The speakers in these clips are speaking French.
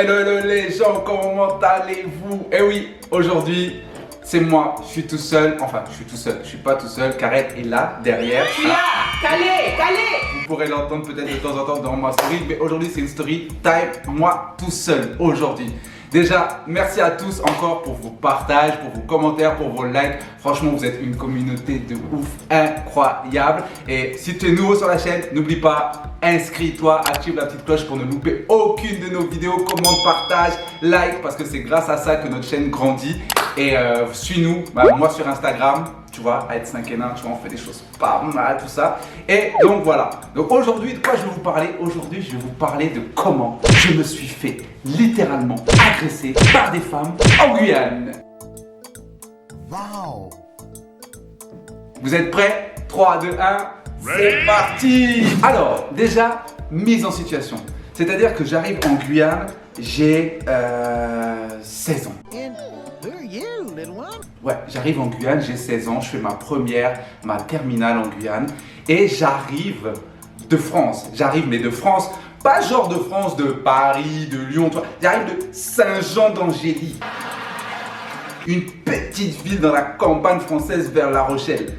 Hello, hello les gens, comment allez-vous? Eh oui, aujourd'hui, c'est moi, je suis tout seul. Enfin, je suis pas tout seul, Kareth est là, derrière. Je suis là, calé. Vous pourrez l'entendre peut-être de temps en temps dans ma story, mais aujourd'hui c'est une story time, moi tout seul, aujourd'hui. Déjà, merci à tous encore pour vos partages, pour vos commentaires, pour vos likes. Franchement, vous êtes une communauté de ouf incroyable. Et si tu es nouveau sur la chaîne, n'oublie pas, inscris-toi, active la petite cloche pour ne louper aucune de nos vidéos. Commente, partage, like, parce que c'est grâce à ça que notre chaîne grandit. Et suis-nous, moi sur Instagram, tu vois, à être 5 et 1, tu vois, on fait des choses pas mal, tout ça. Et donc voilà. Donc aujourd'hui, de quoi je vais vous parler? Aujourd'hui, je vais vous parler de comment je me suis fait littéralement agresser par des femmes en Guyane. Wow. Vous êtes prêts? 3, 2, 1, c'est parti! Alors, déjà, mise en situation. C'est-à-dire que j'arrive en Guyane, j'ai 16 ans. Ouais, j'arrive en Guyane, j'ai 16 ans, je fais ma terminale en Guyane et j'arrive de France. Mais de France, pas genre de France, de Paris, de Lyon, j'arrive de Saint-Jean-d'Angély. Une petite ville dans la campagne française vers La Rochelle.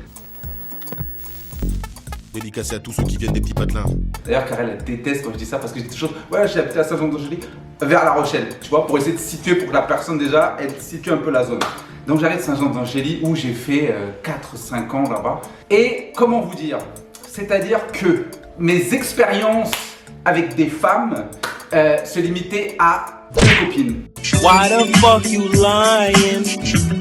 Dédicacé à tous ceux qui viennent des petits patelins. D'ailleurs, Karel, elle déteste quand je dis ça parce que je dis toujours, ouais, j'ai habité à Saint-Jean-d'Angély, vers La Rochelle, tu vois, pour essayer de situer, pour que la personne déjà, elle situe un peu la zone. Donc j'arrive de Saint-Jean-d'Angély où j'ai fait 4-5 ans là-bas. Et comment vous dire? C'est-à-dire que mes expériences avec des femmes se limitaient à 2 copines. Why the fuck you lying?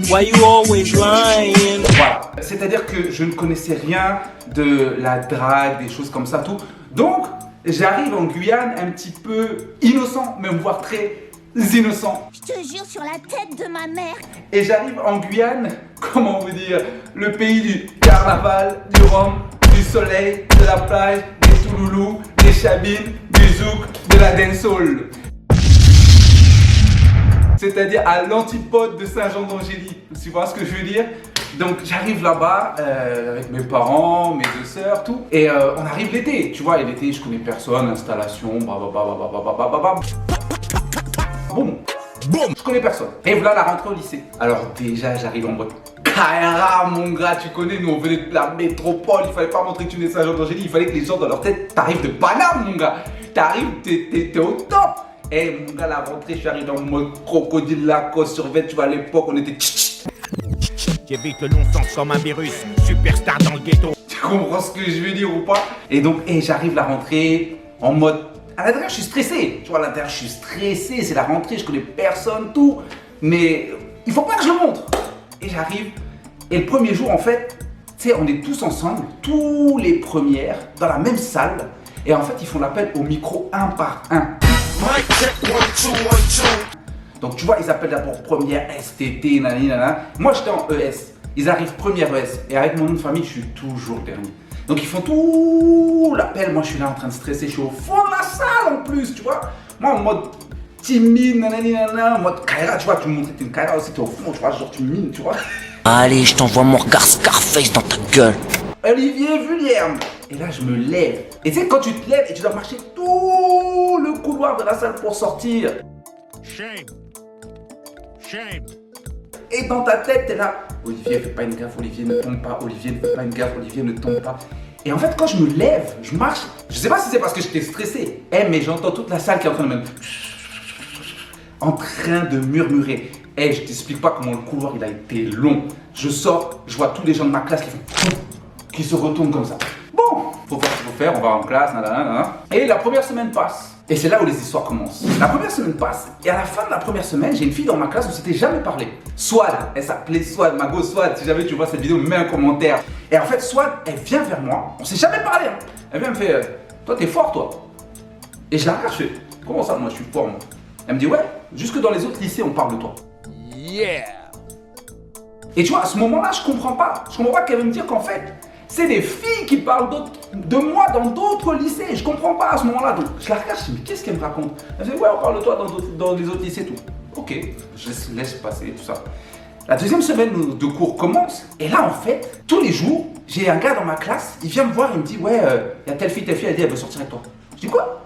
Why you always lying? Voilà, c'est-à-dire que je ne connaissais rien de la drague, des choses comme ça, tout. Donc, j'arrive en Guyane un petit peu innocent, même voire très innocent. Je te jure sur la tête de ma mère. Et j'arrive en Guyane, comment vous dire, le pays du carnaval, du rhum, du soleil, de la plage, des touloulous, des chabines, du zouk, de la dancehall. C'est-à-dire à l'antipode de Saint-Jean-d'Angély. Tu vois ce que je veux dire? Donc j'arrive là-bas avec mes parents, mes 2 sœurs, tout. Et on arrive l'été, tu vois, et l'été je connais personne, installation, boum, je connais personne. Et voilà la rentrée au lycée. Alors déjà j'arrive en mode Kaira, mon gars, tu connais, nous on venait de la métropole, il fallait pas montrer que tu venais de Saint-Jean-d'Angély, il fallait que les gens dans leur tête, t'arrives de Paname, mon gars. T'arrives, t'es au top. Et mon gars, la rentrée, je suis arrivé en mode crocodile Lacoste sur vêt, tu vois, à l'époque on était J'évite le non-sens comme un virus, superstar dans le ghetto. Tu comprends ce que je veux dire ou pas? Et donc, j'arrive la rentrée en mode... À l'intérieur, je suis stressé. Tu vois, à l'intérieur, je suis stressé. C'est la rentrée, je connais personne, tout. Mais il faut pas que je le montre. Et j'arrive. Et le premier jour, en fait, tu sais, on est tous ensemble, tous les premières, dans la même salle. Et en fait, ils font l'appel au micro un par un. Donc tu vois, ils appellent d'abord première STT, nanana. Moi j'étais en ES. Ils arrivent première ES. Et avec mon nom de famille, je suis toujours dernier. Donc ils font tout l'appel. Moi je suis là en train de stresser. Je suis au fond de la salle en plus, tu vois. Moi en mode timide, nanana, en mode Kaira, tu vois. Tu me montres que t'es une Kaira aussi, t'es au fond, tu vois. Genre tu me mines, tu vois. Allez, je t'envoie mon regard Scarface dans ta gueule. Olivier Vullière. Et là je me lève. Et tu sais, quand tu te lèves et tu dois marcher tout le couloir de la salle pour sortir. Shame. Shame. Et dans ta tête, t'es là, Olivier, fais pas une gaffe, Olivier ne tombe pas, Olivier ne fait pas une gaffe, Olivier ne tombe pas. Et en fait, quand je me lève, je marche, je sais pas si c'est parce que j'étais stressé, mais j'entends toute la salle qui est en train de murmurer. Je t'explique pas comment le couloir il a été long. Je sors, je vois tous les gens de ma classe qui se retournent comme ça. Bon, faut faire ce qu'il faut faire, on va en classe, nanana. Et la première semaine passe. Et c'est là où les histoires commencent. La première semaine passe, et à la fin de la première semaine, j'ai une fille dans ma classe où on s'était jamais parlé. Swad, elle s'appelait Swad, ma go Swad. Si jamais tu vois cette vidéo, mets un commentaire. Et en fait, Swad, elle vient vers moi, on s'est jamais parlé. Hein. Elle vient me fait, toi t'es fort toi. Et je la regarde, je fais, comment ça moi je suis fort moi? Elle me dit, ouais, jusque dans les autres lycées on parle de toi. Yeah. Et tu vois, à ce moment-là, je comprends pas. Je comprends pas qu'elle veut me dire qu'en fait, c'est des filles qui parlent de moi dans d'autres lycées. Je comprends pas à ce moment-là. Donc je la regarde, je me dis, mais qu'est-ce qu'elle me raconte? Elle me dit, ouais, on parle de toi dans les autres lycées, tout. Ok, je laisse passer tout ça. La deuxième semaine de cours commence. Et là, en fait, tous les jours, j'ai un gars dans ma classe, il vient me voir, il me dit, ouais, il y a telle fille, elle dit, elle veut sortir avec toi. Je dis, quoi?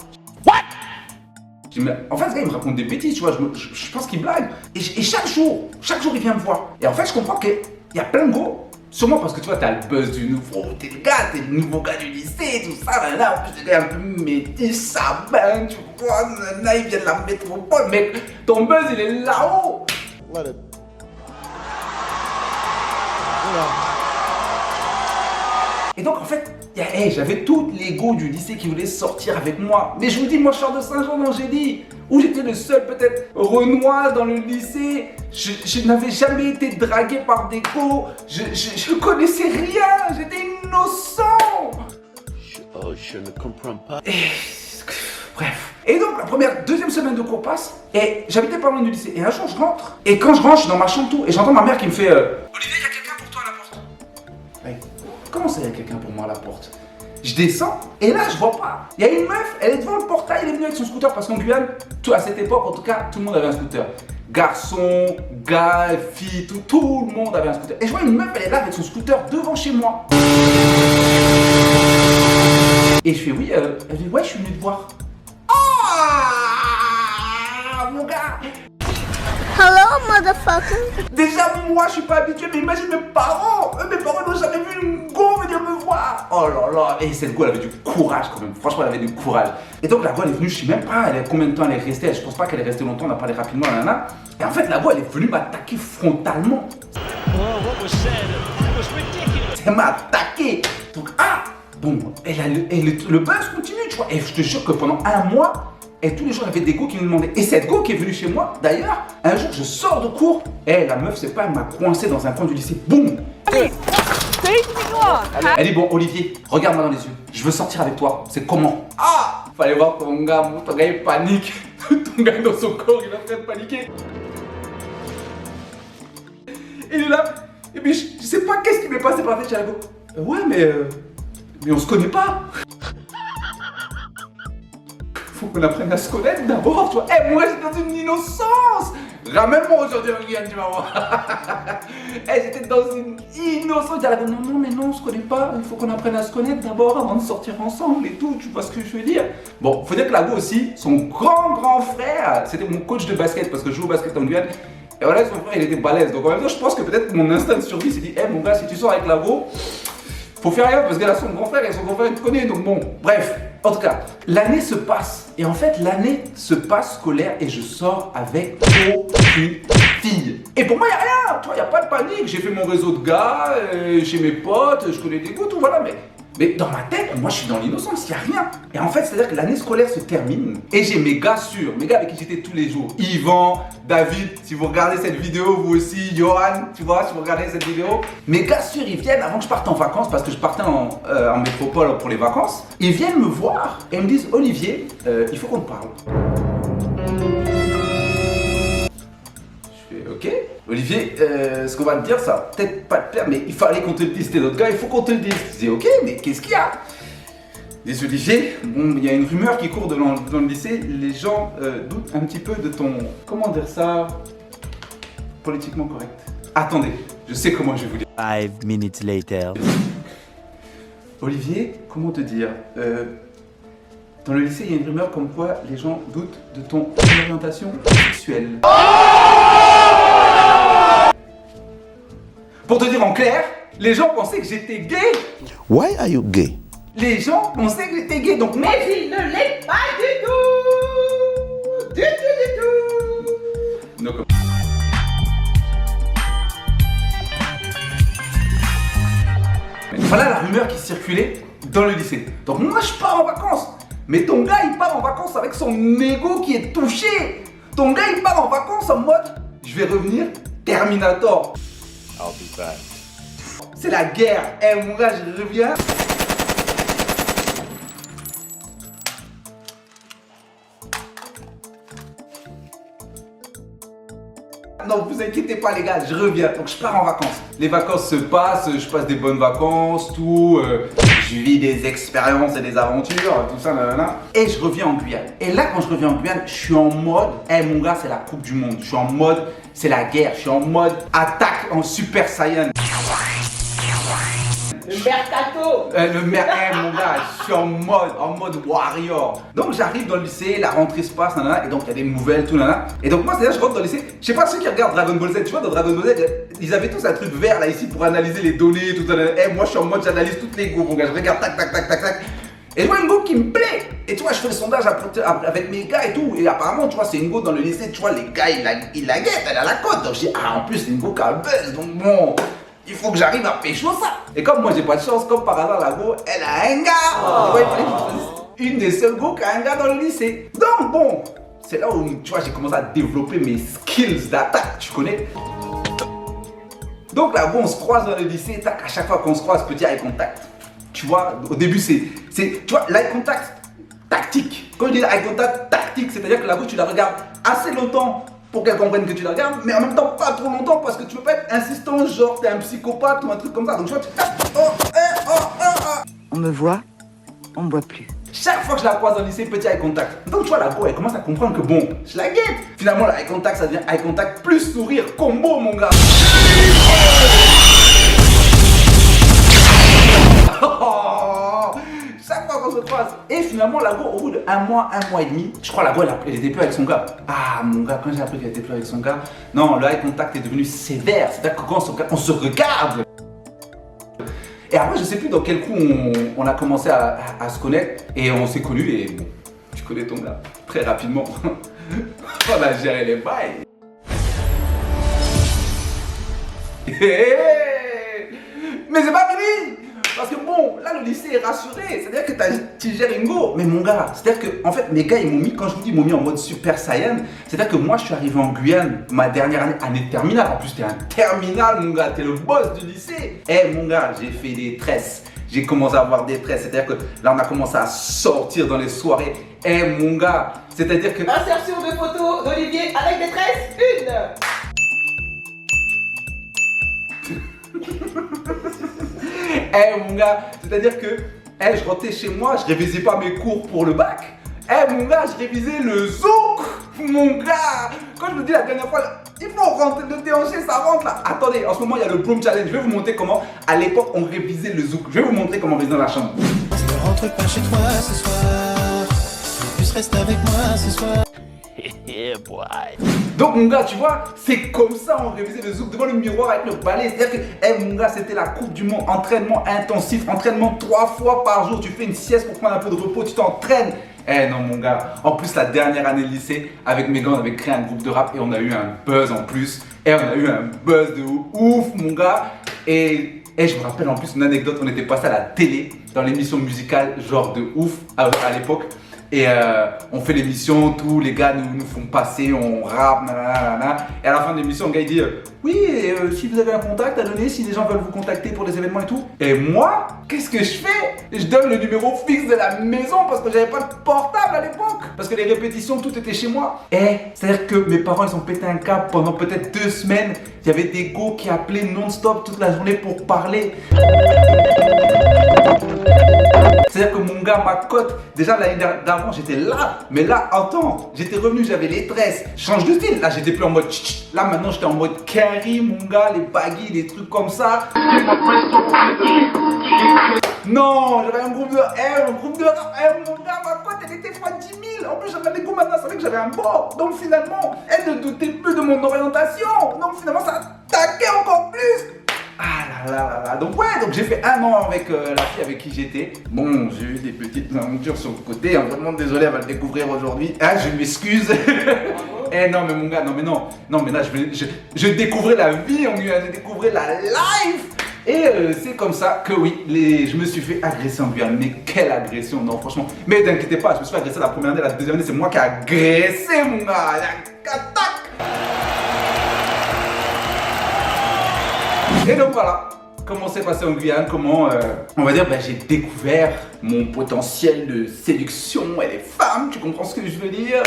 Je dis, mais en fait, ce gars, il me raconte des bêtises, tu vois, je pense qu'il blague. Et chaque jour, il vient me voir. Et en fait, je comprends qu'il y a plein de gros. Sûrement parce que tu vois, t'as le buzz du nouveau, t'es le nouveau gars du lycée, tout ça, là, en plus, t'es un peu métis, sabin, tu vois, là, il vient de la métropole, mec, ton buzz, il est là-haut. Et donc, en fait, j'avais tout l'ego du lycée qui voulait sortir avec moi. Mais je vous dis, moi, je sors de Saint-Jean-d'Angély, où j'étais le seul, peut-être, Renoir dans le lycée. Je n'avais jamais été dragué par des go. Je connaissais rien. J'étais innocent. Je ne comprends pas. Bref. Et donc, deuxième semaine de cours passe, et j'habitais pas loin du lycée. Et un jour, je rentre. Et quand je rentre, je suis dans ma chambre, tout. Et j'entends ma mère qui me fait Olivier, il y a quelqu'un pour toi à la porte. Ouais. Comment ça, il y a quelqu'un pour moi à la porte? Je descends, et là, je vois pas. Il y a une meuf, elle est devant le portail, elle est venue avec son scooter. Parce qu'en Guyane, à cette époque, en tout cas, tout le monde avait un scooter. Garçons, gars, filles, tout le monde avait un scooter. Et je vois une meuf, elle est là avec son scooter devant chez moi. Et je fais oui, elle dit ouais, je suis venue te voir. Ah, mon gars. Hello, motherfucker. Déjà, moi, je suis pas habitué, mais imagine mes parents. Mes parents n'ont jamais vu une go venir me voir. Oh là là. Et cette go, elle avait du courage quand même. Franchement, elle avait du courage. Et donc, la go, elle est venue, je sais même pas combien de temps elle est restée. Je pense pas qu'elle est restée longtemps, on a parlé rapidement, nanana. Et en fait, la go, elle est venue m'attaquer frontalement. Elle m'a attaqué. Donc, bon, le buzz continue, tu vois. Et je te jure que pendant un mois, et tous les jours, il y avait des go qui me demandaient. Et cette go qui est venue chez moi, d'ailleurs, un jour, je sors de cours. La meuf, c'est pas, elle m'a coincé dans un coin du lycée. Boum. Elle dit, bon, Olivier, regarde-moi dans les yeux. Je veux sortir avec toi. C'est comment? Fallait voir ton gars, il panique. Ton gars dans son corps, il est en train de paniquer. Il est là. Et puis, je sais pas qu'est-ce qui m'est passé par la tête chez la go. Ouais, mais on se connaît pas. Faut qu'on apprenne à se connaître d'abord, toi. Moi, j'étais dans une innocence. Ramène-moi aujourd'hui en Guyane, tu vas voir. J'étais dans une innocence. Elle a dit non, mais non, on se connaît pas. Il faut qu'on apprenne à se connaître d'abord avant de sortir ensemble et tout. Tu vois ce que je veux dire? Bon, faut dire que la go aussi, son grand frère, c'était mon coach de basket parce que je joue au basket en Guyane. Et voilà, son frère, il était balèze. Donc en même temps, je pense que peut-être mon instinct de survie s'est dit, mon gars, si tu sors avec la go, faut faire rien parce qu'elle a son grand frère et son grand frère, il te connaît. Donc bon, bref. En tout cas, l'année se passe. Et en fait, l'année se passe scolaire et je sors avec aucune fille. Et pour moi, il n'y a rien. Tu vois, il n'y a pas de panique. J'ai fait mon réseau de gars, chez mes potes, je connais des goûts, tout, voilà. Mais dans ma tête, moi, je suis dans l'innocence, il n'y a rien. Et en fait, c'est-à-dire que l'année scolaire se termine. Et j'ai mes gars sûrs, mes gars avec qui j'étais tous les jours. Yvan, David, si vous regardez cette vidéo, vous aussi, Johan, tu vois, si vous regardez cette vidéo. Mes gars sûrs, ils viennent avant que je parte en vacances, parce que je partais en métropole pour les vacances. Ils viennent me voir et me disent, Olivier, il faut qu'on te parle. Je fais, ok. Olivier, ce qu'on va te dire, ça va peut-être pas te plaire, mais il fallait qu'on te le dise, t'es notre gars, il faut qu'on te le dise. Je disais, ok, mais qu'est-ce qu'il y a? Dis Olivier, bon, il y a une rumeur qui court dans le lycée, les gens doutent un petit peu de ton, comment dire ça, politiquement correct. Attendez, je sais comment je vais vous dire. 5 minutes later. Olivier, comment te dire, dans le lycée, il y a une rumeur comme quoi les gens doutent de ton orientation sexuelle. Pour te dire en clair, les gens pensaient que j'étais gay. Why are you gay? Les gens pensaient que j'étais gay, donc moi... Mais il ne l'est pas du tout. Du tout. Donc... Voilà la rumeur qui circulait dans le lycée. Donc moi je pars en vacances. Mais ton gars il part en vacances avec son ego qui est touché. Ton gars il part en vacances en mode je vais revenir Terminator. I'll be back. C'est la guerre. Mon gars, je reviens. Non, vous inquiétez pas les gars, je reviens. Donc je pars en vacances. Les vacances se passent, je passe des bonnes vacances, tout. Je vis des expériences et des aventures, tout ça, nanana. Et je reviens en Guyane. Et là, quand je reviens en Guyane, je suis en mode, mon gars, c'est la Coupe du Monde. Je suis en mode, c'est la guerre. Je suis en mode attaque en Super Saiyan. Le mercato. Mon gars, je suis en mode warrior. Donc j'arrive dans le lycée, la rentrée se passe, nanana, et donc il y a des nouvelles, tout nanana. Et donc moi, c'est-à-dire, je rentre dans le lycée. Je sais pas ceux qui regardent Dragon Ball Z, tu vois, dans Dragon Ball Z, ils avaient tous un truc vert là ici pour analyser les données, tout ça. Moi, je suis en mode, j'analyse toutes les go, mon gars, je regarde tac, tac, tac, tac, tac. Et je vois une go qui me plaît. Et tu vois, je fais le sondage avec mes gars et tout. Et apparemment, tu vois, c'est une go dans le lycée, tu vois, les gars, ils la guettent, elle a la cote. Donc je dis, ah, en plus, c'est une go qui a un buzz, donc bon. Il faut que j'arrive à pécho ça. Et comme moi j'ai pas de chance, comme par hasard la go, elle a un gars. Tu vois, il fallait que je choisisse une des seules go qui a un gars dans le lycée. Donc bon, c'est là où tu vois j'ai commencé à développer mes skills d'attaque, tu connais. Donc là go on se croise dans le lycée, tac, à chaque fois qu'on se croise, petit eye contact. Tu vois, au début c'est tu vois, l'eye contact tactique. Quand je dis eye contact tactique, c'est-à-dire que la go tu la regardes assez longtemps pour qu'elle comprenne que tu la regardes, mais en même temps pas trop longtemps parce que tu peux pas être insistant, genre t'es un psychopathe ou un truc comme ça. Donc tu vois, On me voit, on me voit plus. chaque fois que je la croise dans le lycée, petit eye contact. Donc tu vois, la go elle commence à comprendre que bon, je la guette. Finalement, la eye contact ça devient eye contact plus sourire combo, mon gars. Chaque fois qu'on se croise. Et finalement, la go, au bout de un mois et demi, je crois la go, elle était plus avec son gars. Ah, mon gars, quand j'ai appris qu'elle était plus avec son gars, non, le eye contact est devenu sévère. C'est-à-dire que quand on se regarde. Et après, je sais plus dans quel coup on a commencé à se connaître. Et on s'est connus et bon, tu connais ton gars. Très rapidement, on a géré les bails. Mais c'est pas fini! Parce que bon, là le lycée est rassuré, c'est-à-dire que tu gères une go. Mais mon gars, c'est-à-dire que en fait mes gars ils m'ont mis, quand je vous dis ils m'ont mis en mode super saiyan, c'est-à-dire que moi je suis arrivé en Guyane, ma dernière année de terminale, en plus t'es un terminal mon gars, t'es le boss du lycée. Eh mon gars, j'ai fait des tresses, j'ai commencé à avoir des tresses, c'est-à-dire que là on a commencé à sortir dans les soirées. Eh mon gars, c'est-à-dire que... Insertion de photos d'Olivier avec des tresses, une. Eh mon gars, c'est-à-dire que je rentrais chez moi, je révisais pas mes cours pour le bac. Eh mon gars, je révisais le zouk. Mon gars, quand je me dis la dernière fois, il faut rentrer, le déhancher, ça rentre là. Attendez, en ce moment il y a le Broom Challenge. Je vais vous montrer comment, à l'époque, on révisait le zouk. Je vais vous montrer comment on révisait dans la chambre. Ne rentre pas chez toi ce soir. Plus reste avec moi ce soir. Yeah, boy. Donc mon gars, tu vois, c'est comme ça on révisait le zouk devant le miroir avec le balai. C'est-à-dire que, mon gars, c'était la coupe du monde. Entraînement intensif, entraînement 3 fois par jour. Tu fais une sieste pour prendre un peu de repos, tu t'entraînes. Non mon gars, en plus la dernière année de lycée, avec mes gars, on avait créé un groupe de rap et on a eu un buzz en plus. On a eu un buzz de ouf mon gars. Et je me rappelle en plus une anecdote, on était passé à la télé dans l'émission musicale genre de ouf à l'époque. Et on fait l'émission, tous les gars nous font passer, on rappe, nanana. Et à la fin de l'émission, le gars il dit oui, si vous avez un contact à donner, si les gens veulent vous contacter pour des événements et tout. Et moi, qu'est-ce que je fais? Je donne le numéro fixe de la maison parce que j'avais pas de portable à l'époque. Parce que les répétitions, tout était chez moi. C'est-à-dire que mes parents, ils ont pété un câble pendant peut-être 2 semaines. Il y avait des go qui appelaient non-stop toute la journée pour parler. C'est-à-dire que mon gars, ma cote, déjà l'année d'avant j'étais là, mais là, attends, j'étais revenu, j'avais les tresses, change de style, là j'étais plus en mode tch, là maintenant j'étais en mode carry, mon gars, les baggy, des trucs comme ça. Non, j'avais un groupe de rap, mon gars, ma cote elle était fois 10 000, en plus j'avais des goûts maintenant, ça savait que j'avais un bord, donc finalement, elle ne doutait plus de mon orientation, donc finalement ça attaquait encore plus. Ah là. Donc ouais, donc j'ai fait 1 an avec la fille avec qui j'étais. Bon, j'ai eu des petites aventures sur le côté, hein, vraiment désolé, elle va le découvrir aujourd'hui. Ah, je m'excuse. Non mais mon gars, non mais là je découvrais la vie en Guyane, je découvrais la life. Et c'est comme ça que oui, je me suis fait agresser en Guyane. Mais quelle agression, non franchement. Mais t'inquiétez pas, je me suis fait agresser la première année, la deuxième année c'est moi qui ai agressé mon gars. Attaque. Et donc voilà, comment c'est passé en Guyane, comment, on va dire, j'ai découvert mon potentiel de séduction et les femmes, tu comprends ce que je veux dire?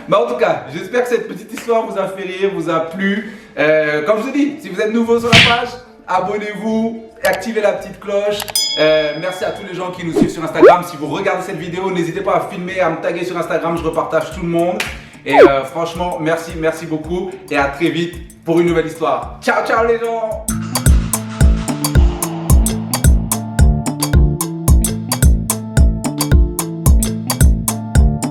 En tout cas, j'espère que cette petite histoire vous a fait rire, vous a plu. Comme je vous ai dit, si vous êtes nouveau sur la page, abonnez-vous, activez la petite cloche. Merci à tous les gens qui nous suivent sur Instagram. Si vous regardez cette vidéo, n'hésitez pas à filmer, à me taguer sur Instagram, je repartage tout le monde. Et franchement, merci beaucoup et à très vite pour une nouvelle histoire. Ciao les gens.